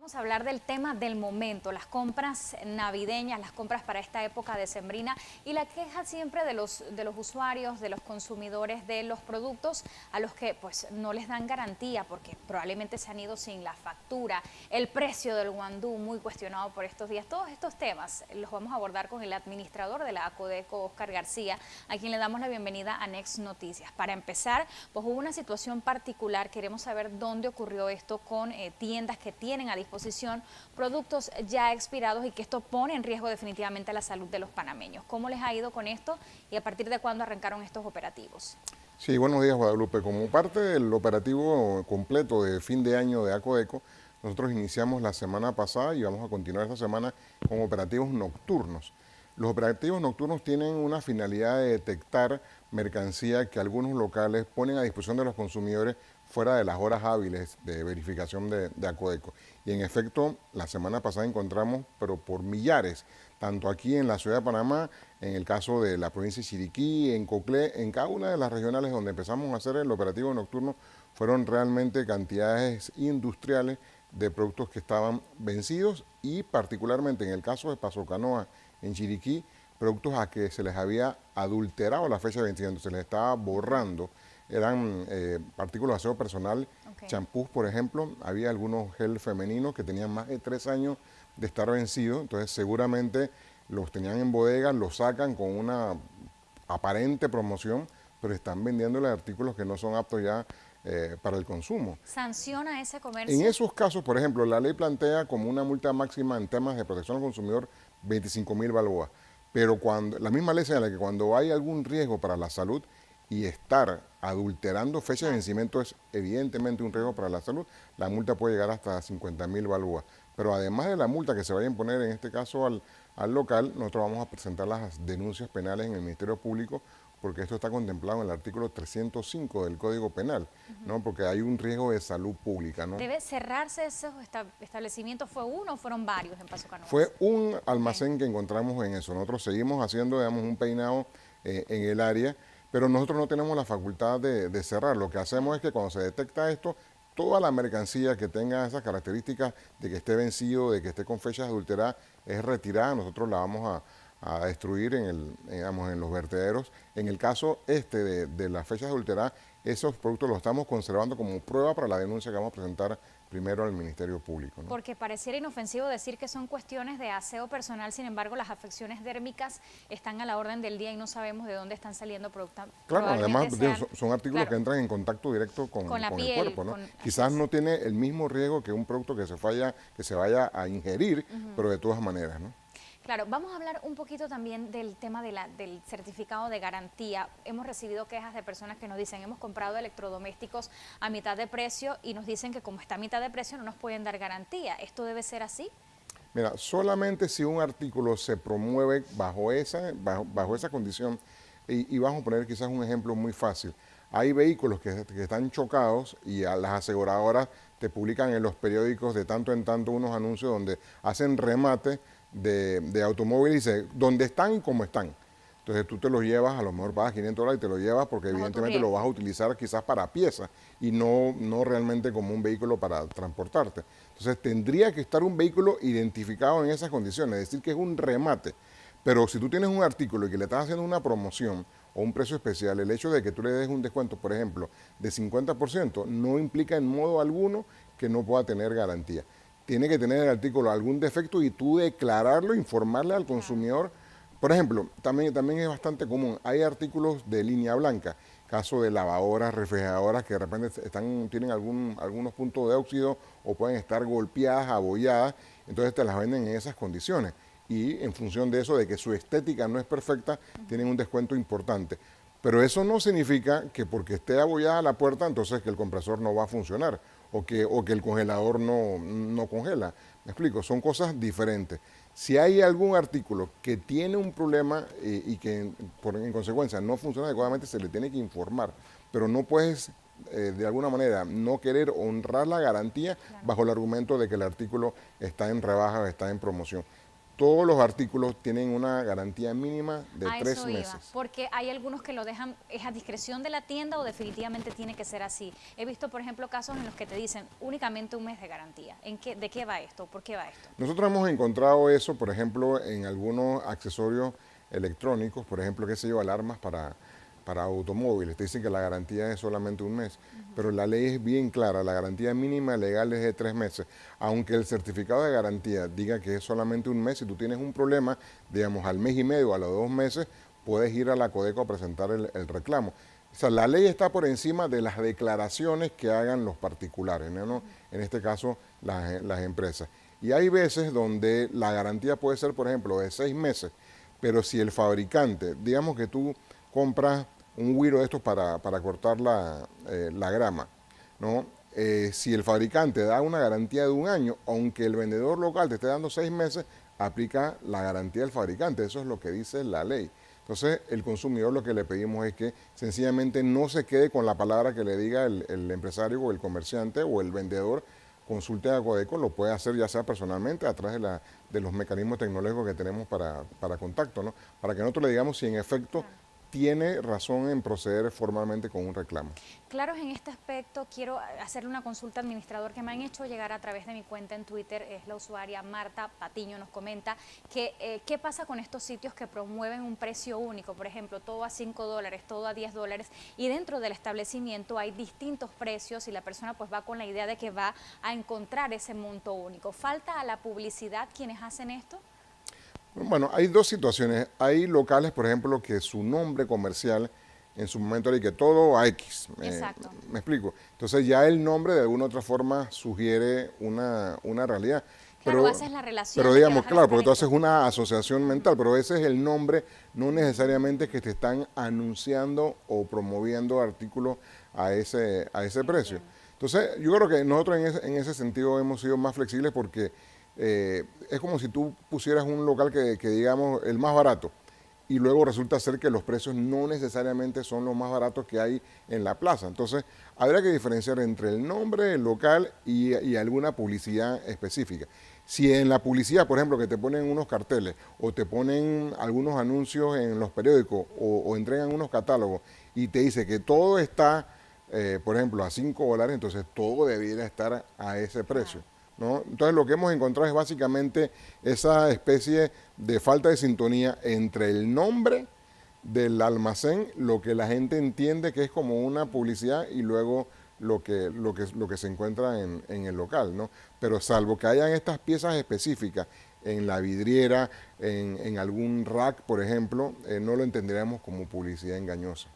Vamos a hablar del tema del momento, las compras navideñas, las compras para esta época decembrina y la queja siempre de los usuarios, de los consumidores de los productos a los que pues no les dan garantía porque probablemente se han ido sin la factura, el precio del guandú muy cuestionado por estos días. Todos estos temas los vamos a abordar con el administrador de la Acodeco, Oscar García, a quien le damos la bienvenida a Next Noticias. Para empezar, pues hubo una situación particular, queremos saber dónde ocurrió esto con tiendas que tienen a disposición productos ya expirados y que esto pone en riesgo definitivamente la salud de los panameños. ¿Cómo les ha ido con esto y a partir de cuándo arrancaron estos operativos? Sí, buenos días, Guadalupe. Como parte del operativo completo de fin de año de Acodeco, nosotros iniciamos la semana pasada y vamos a continuar esta semana con operativos nocturnos. Los operativos nocturnos tienen una finalidad de detectar mercancía que algunos locales ponen a disposición de los consumidores fuera de las horas hábiles de verificación de Acodeco. Y en efecto, la semana pasada encontramos, pero por millares, tanto aquí en la ciudad de Panamá, en el caso de la provincia de Chiriquí, en Coclé, en cada una de las regionales donde empezamos a hacer el operativo nocturno, fueron realmente cantidades industriales de productos que estaban vencidos y particularmente en el caso de Paso Canoa, en Chiriquí, productos a que se les había adulterado la fecha de vencimiento, se les estaba borrando. Eran artículos de aseo personal, champús, por ejemplo. Había algunos gel femeninos que tenían más de 3 años de estar vencidos, entonces seguramente los tenían en bodega, los sacan con una aparente promoción, pero están vendiéndole artículos que no son aptos ya para el consumo. ¿Sanciona ese comercio? En esos casos, por ejemplo, la ley plantea como una multa máxima en temas de protección al consumidor 25.000 balboas, pero cuando la misma ley señala que cuando hay algún riesgo para la salud y estar adulterando fecha de vencimiento es evidentemente un riesgo para la salud, la multa puede llegar hasta 50.000 balboas. Pero además de la multa que se vaya a imponer en este caso al local, nosotros vamos a presentar las denuncias penales en el Ministerio Público porque esto está contemplado en el artículo 305 del Código Penal, ¿no? Porque hay un riesgo de salud pública, ¿no? ¿Debe cerrarse esos establecimientos? ¿Fue uno o fueron varios en Paso Canoa? Fue un almacén que encontramos en eso. Nosotros seguimos haciendo, digamos, un peinado en el área, pero nosotros no tenemos la facultad de cerrar. Lo que hacemos es que cuando se detecta esto, toda la mercancía que tenga esas características de que esté vencido, de que esté con fechas adulteradas, es retirada. Nosotros la vamos a destruir en los vertederos. En el caso de las fechas adulteradas, esos productos los estamos conservando como prueba para la denuncia que vamos a presentar primero al Ministerio Público, ¿no? Porque pareciera inofensivo decir que son cuestiones de aseo personal, sin embargo las afecciones dérmicas están a la orden del día y no sabemos de dónde están saliendo productos. Claro, además son artículos que entran en contacto directo con la el piel, cuerpo, ¿no? Quizás no tiene el mismo riesgo que un producto que se vaya a ingerir, pero de todas maneras, ¿no? Claro, vamos a hablar un poquito también del tema del certificado de garantía. Hemos recibido quejas de personas que nos dicen, hemos comprado electrodomésticos a mitad de precio y nos dicen que como está a mitad de precio no nos pueden dar garantía. ¿Esto debe ser así? Mira, solamente si un artículo se promueve bajo esa condición, y vamos a poner quizás un ejemplo muy fácil. Hay vehículos que están chocados y a las aseguradoras te publican en los periódicos de tanto en tanto unos anuncios donde hacen remate de automóviles y dice dónde están y cómo están. Entonces tú te los llevas, a lo mejor pagas $500 y te lo llevas porque evidentemente lo vas a utilizar quizás para piezas y no realmente como un vehículo para transportarte. Entonces tendría que estar un vehículo identificado en esas condiciones, es decir que es un remate. Pero si tú tienes un artículo y que le estás haciendo una promoción o un precio especial, el hecho de que tú le des un descuento, por ejemplo, de 50%, no implica en modo alguno que no pueda tener garantía. Tiene que tener el artículo algún defecto y tú declararlo, informarle al consumidor. Por ejemplo, también es bastante común, hay artículos de línea blanca, caso de lavadoras, refrigeradoras que de repente tienen algunos puntos de óxido o pueden estar golpeadas, abolladas, entonces te las venden en esas condiciones. Y en función de eso, de que su estética no es perfecta, tienen un descuento importante. Pero eso no significa que porque esté abollada la puerta, entonces que el compresor no va a funcionar o que el congelador no congela. Me explico, son cosas diferentes. Si hay algún artículo que tiene un problema y que en consecuencia no funciona adecuadamente, se le tiene que informar. Pero no puedes, de alguna manera, no querer honrar la garantía bajo el argumento de que el artículo está en rebaja o está en promoción. todos los artículos tienen una garantía mínima de A 3 eso iba, meses. porque hay algunos que lo dejan, es a discreción de la tienda o definitivamente tiene que ser así. He visto, por ejemplo, casos en los que te dicen únicamente un mes de garantía. ¿De qué va esto? ¿Por qué va esto? Nosotros hemos encontrado eso, por ejemplo, en algunos accesorios electrónicos, por ejemplo, qué sé yo, alarmas para automóviles. Te dicen que la garantía es solamente un mes, pero la ley es bien clara, la garantía mínima legal es de 3 meses. Aunque el certificado de garantía diga que es solamente un mes, si tú tienes un problema, digamos, al mes y medio o a los 2 meses, puedes ir a la Codeco a presentar el reclamo. O sea, la ley está por encima de las declaraciones que hagan los particulares, ¿no? En este caso, las empresas. Y hay veces donde la garantía puede ser, por ejemplo, de 6 meses, pero si el fabricante, digamos que tú compras un güiro de estos para cortar la grama, ¿no? Si el fabricante da una garantía de un año, aunque el vendedor local te esté dando 6 meses, aplica la garantía del fabricante. Eso es lo que dice la ley. Entonces, el consumidor lo que le pedimos es que sencillamente no se quede con la palabra que le diga el empresario o el comerciante o el vendedor. Consulte a Codeco, lo puede hacer ya sea personalmente a través de los mecanismos tecnológicos que tenemos para contacto, ¿no? Para que nosotros le digamos si en efecto tiene razón en proceder formalmente con un reclamo. Claro, en este aspecto quiero hacerle una consulta al administrador que me han hecho llegar a través de mi cuenta en Twitter. Es la usuaria Marta Patiño, nos comenta que qué pasa con estos sitios que promueven un precio único, por ejemplo, todo a $5, todo a $10, y dentro del establecimiento hay distintos precios y la persona pues va con la idea de que va a encontrar ese monto único. ¿Falta a la publicidad quienes hacen esto? Bueno, hay dos situaciones. Hay locales, por ejemplo, que su nombre comercial en su momento era que todo a X. Exacto. Me explico. Entonces ya el nombre de alguna otra forma sugiere una realidad. Claro, haces la relación. Pero de que digamos, vas a claro, gastar porque tú esto. haces una asociación mental, pero ese es el nombre, no necesariamente que te están anunciando o promoviendo artículos a ese precio. Entonces, yo creo que nosotros en ese sentido hemos sido más flexibles porque es como si tú pusieras un local que digamos el más barato y luego resulta ser que los precios no necesariamente son los más baratos que hay en la plaza. Entonces, habría que diferenciar entre el nombre del local y alguna publicidad específica. Si en la publicidad, por ejemplo, que te ponen unos carteles o te ponen algunos anuncios en los periódicos o entregan unos catálogos y te dice que todo está, por ejemplo, a $5, entonces todo debiera estar a ese precio, ¿no? Entonces lo que hemos encontrado es básicamente esa especie de falta de sintonía entre el nombre del almacén, lo que la gente entiende que es como una publicidad y luego lo que se encuentra en el local, ¿no? Pero salvo que hayan estas piezas específicas en la vidriera, en algún rack, por ejemplo, no lo entenderíamos como publicidad engañosa.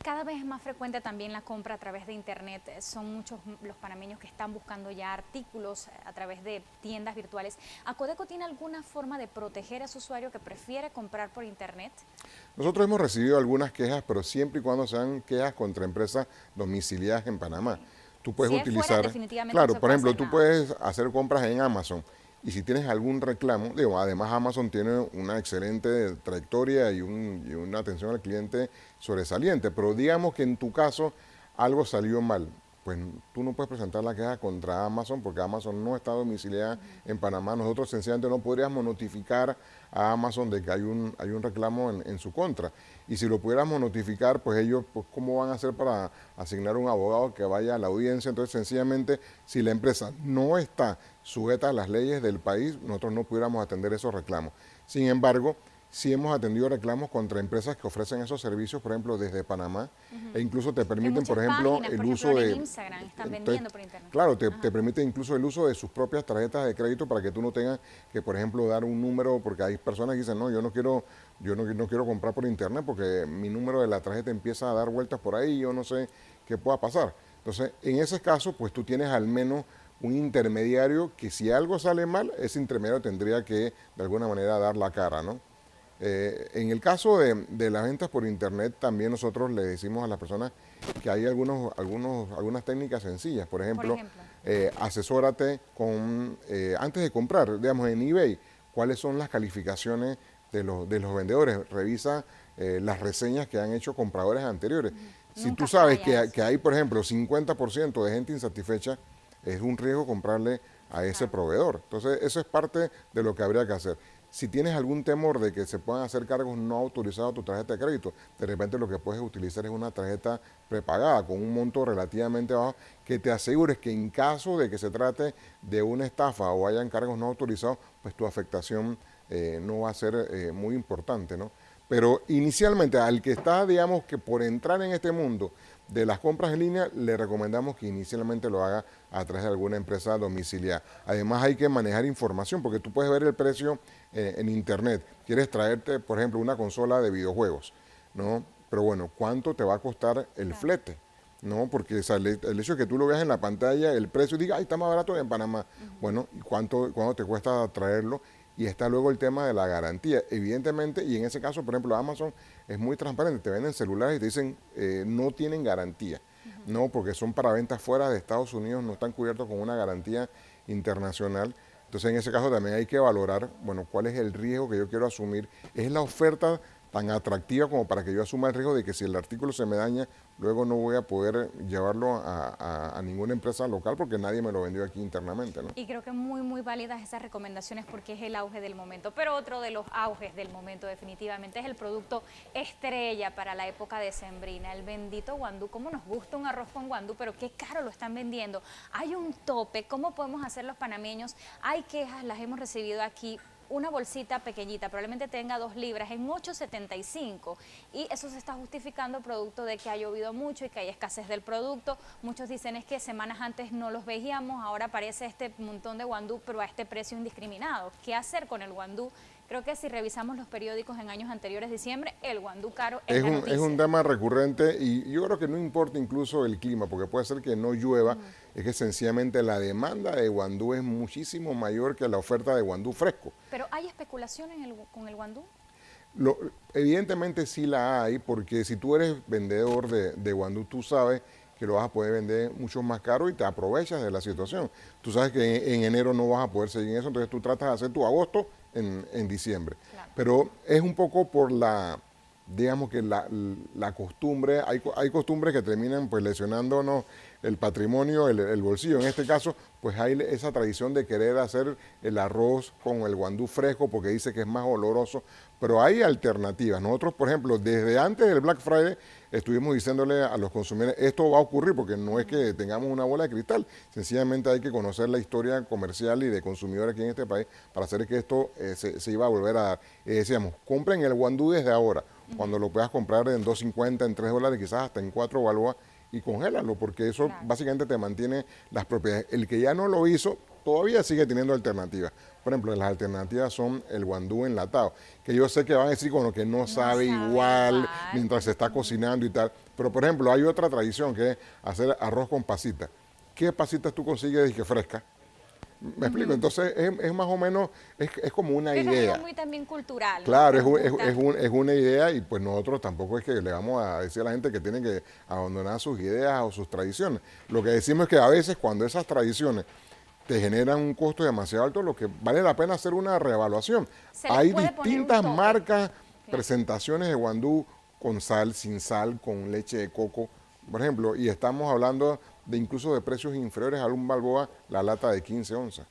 Cada vez es más frecuente también la compra a través de internet. Son muchos los panameños que están buscando ya artículos a través de tiendas virtuales. ¿Acodeco tiene alguna forma de proteger a su usuario que prefiere comprar por internet? Nosotros hemos recibido algunas quejas, pero siempre y cuando sean quejas contra empresas domiciliadas en Panamá. Tú puedes Si es fuera, utilizar, definitivamente claro, no se por puede ejemplo, hacer tú nada. puedes hacer compras en Amazon y si tienes algún reclamo, digo, además Amazon tiene una excelente trayectoria y una atención al cliente sobresaliente, pero digamos que en tu caso algo salió mal, pues tú no puedes presentar la queja contra Amazon porque Amazon no está domiciliada en Panamá. Nosotros sencillamente no podríamos notificar a Amazon de que hay un reclamo en su contra. Y si lo pudiéramos notificar, pues ellos, pues, ¿cómo van a hacer para asignar un abogado que vaya a la audiencia? Entonces, sencillamente, si la empresa no está sujeta a las leyes del país, nosotros no pudiéramos atender esos reclamos. Sin embargo, sí hemos atendido reclamos contra empresas que ofrecen esos servicios, por ejemplo, desde Panamá, e incluso te permiten, por ejemplo, el uso de... en Instagram están vendiendo por internet. Claro, te permite incluso el uso de sus propias tarjetas de crédito para que tú no tengas que, por ejemplo, dar un número, porque hay personas que dicen, no, yo no quiero comprar por internet porque mi número de la tarjeta empieza a dar vueltas por ahí y yo no sé qué pueda pasar. Entonces, en ese caso, pues tú tienes al menos un intermediario que si algo sale mal, ese intermediario tendría que, de alguna manera, dar la cara, ¿no? En el caso de las ventas por internet, también nosotros le decimos a las personas que hay algunas técnicas sencillas. Por ejemplo, asesórate antes de comprar, digamos, en eBay, cuáles son las calificaciones de los vendedores. Revisa las reseñas que han hecho compradores anteriores. Si tú sabes que hay, por ejemplo, 50% de gente insatisfecha, es un riesgo comprarle a ese proveedor. Entonces, eso es parte de lo que habría que hacer. Si tienes algún temor de que se puedan hacer cargos no autorizados a tu tarjeta de crédito, de repente lo que puedes utilizar es una tarjeta prepagada con un monto relativamente bajo que te asegures que en caso de que se trate de una estafa o hayan cargos no autorizados, pues tu afectación no va a ser muy importante, ¿no? Pero inicialmente al que está, digamos, que por entrar en este mundo de las compras en línea, le recomendamos que inicialmente lo haga a través de alguna empresa domiciliar. Además hay que manejar información porque tú puedes ver el precio en internet. Quieres traerte, por ejemplo, una consola de videojuegos, ¿no? Pero bueno, ¿cuánto te va a costar el flete? ¿No? Porque o sea, el hecho de que tú lo veas en la pantalla, el precio, y diga, ay, está más barato en Panamá. Bueno, ¿y cuánto te cuesta traerlo? Y está luego el tema de la garantía. Evidentemente, y en ese caso, por ejemplo, Amazon es muy transparente. Te venden celulares y te dicen, no tienen garantía. No, porque son para ventas fuera de Estados Unidos, no están cubiertos con una garantía internacional. Entonces, en ese caso también hay que valorar, bueno, cuál es el riesgo que yo quiero asumir. ¿Es la oferta tan atractiva como para que yo asuma el riesgo de que si el artículo se me daña, luego no voy a poder llevarlo a ninguna empresa local porque nadie me lo vendió aquí internamente, ¿no? Y creo que muy, muy válidas esas recomendaciones porque es el auge del momento. Pero otro de los auges del momento definitivamente es el producto estrella para la época decembrina, el bendito guandú. ¿Cómo nos gusta un arroz con guandú? Pero qué caro lo están vendiendo. Hay un tope. ¿Cómo podemos hacer los panameños? Hay quejas, las hemos recibido aquí. Una bolsita pequeñita, probablemente tenga 2 libras, en 8.75 y eso se está justificando producto de que ha llovido mucho y que hay escasez del producto. Muchos dicen es que semanas antes no los veíamos, ahora aparece este montón de guandú, pero a este precio indiscriminado. ¿Qué hacer con el guandú? Creo que si revisamos los periódicos en años anteriores, diciembre, el guandú caro es la noticia. Es un tema recurrente y yo creo que no importa incluso el clima, porque puede ser que no llueva, es que sencillamente la demanda de guandú es muchísimo mayor que la oferta de guandú fresco. ¿Pero hay especulación con el guandú? Evidentemente sí la hay, porque si tú eres vendedor de guandú, tú sabes que lo vas a poder vender mucho más caro y te aprovechas de la situación. Tú sabes que en enero no vas a poder seguir en eso, entonces tú tratas de hacer tu agosto en diciembre. Claro. Pero es un poco por digamos que la costumbre, hay costumbres que terminan pues lesionándonos el patrimonio, el bolsillo. En este caso, pues hay esa tradición de querer hacer el arroz con el guandú fresco porque dice que es más oloroso, pero hay alternativas. Nosotros, por ejemplo, desde antes del Black Friday estuvimos diciéndole a los consumidores, esto va a ocurrir porque no es que tengamos una bola de cristal, sencillamente hay que conocer la historia comercial y de consumidores aquí en este país para hacer que esto se iba a volver a dar. Decíamos, compren el guandú desde ahora, cuando lo puedas comprar en $2.50, en $3, quizás hasta en 4 balboas, y congélalo, porque eso básicamente te mantiene las propiedades. El que ya no lo hizo, todavía sigue teniendo alternativas. Por ejemplo, las alternativas son el guandú enlatado, que yo sé que van a decir con lo que no sabe igual mientras se está cocinando y tal. Pero, por ejemplo, hay otra tradición que es hacer arroz con pasitas. ¿Qué pasitas tú consigues que fresca? ¿Me explico? Entonces es más o menos, es como una idea. Es muy también cultural. Claro, ¿no? es una idea y pues nosotros tampoco es que le vamos a decir a la gente que tiene que abandonar sus ideas o sus tradiciones. Lo que decimos es que a veces cuando esas tradiciones te generan un costo demasiado alto, lo que vale la pena hacer una reevaluación. Hay distintas marcas, presentaciones de guandú con sal, sin sal, con leche de coco, por ejemplo, y estamos hablando de incluso de precios inferiores a un balboa la lata de 15 onzas.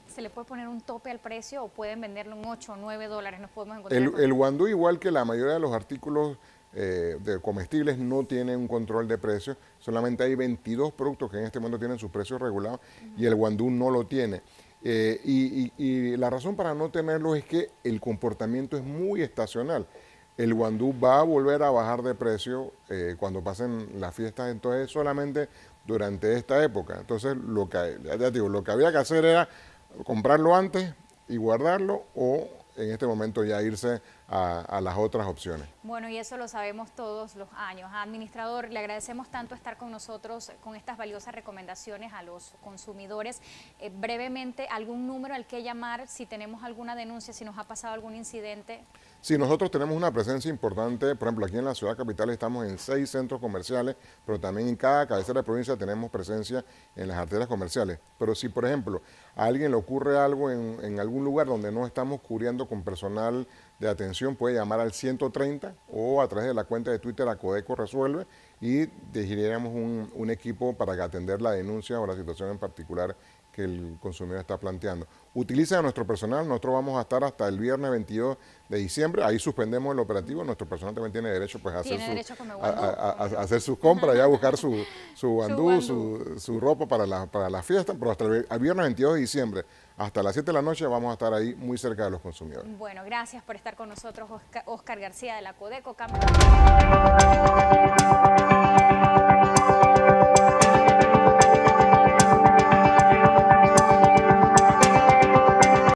¿Se le puede poner un tope al precio o pueden venderlo en 8 o 9 dólares? Nos podemos encontrar el guandú, igual que la mayoría de los artículos de comestibles, no tiene un control de precios. Solamente hay 22 productos que en este momento tienen sus precios regulados y el guandú no lo tiene. Y la razón para no tenerlo es que el comportamiento es muy estacional. El guandú va a volver a bajar de precio cuando pasen las fiestas, entonces solamente durante esta época. Entonces lo que había que hacer era comprarlo antes y guardarlo o en este momento ya irse a las otras opciones. Bueno, y eso lo sabemos todos los años. Administrador, le agradecemos tanto estar con nosotros con estas valiosas recomendaciones a los consumidores. Brevemente, ¿algún número al que llamar si tenemos alguna denuncia, si nos ha pasado algún incidente? Sí, nosotros tenemos una presencia importante, por ejemplo, aquí en la ciudad capital estamos en 6 centros comerciales, pero también en cada cabecera de provincia tenemos presencia en las arterias comerciales. Pero si, por ejemplo, a alguien le ocurre algo en algún lugar donde no estamos cubriendo con personal de atención, puede llamar al 130 o a través de la cuenta de Twitter a Codeco Resuelve y dirigiríamos un equipo para atender la denuncia o la situación en particular que el consumidor está planteando. Utilicen a nuestro personal, nosotros vamos a estar hasta el viernes 22 de diciembre, ahí suspendemos el operativo, nuestro personal también tiene derecho pues, a hacer sus compras, ya a buscar su guandú, su ropa para la fiesta, pero hasta el viernes 22 de diciembre, hasta las 7 de la noche vamos a estar ahí muy cerca de los consumidores. Bueno, gracias por estar con nosotros, Oscar García de la Codeco.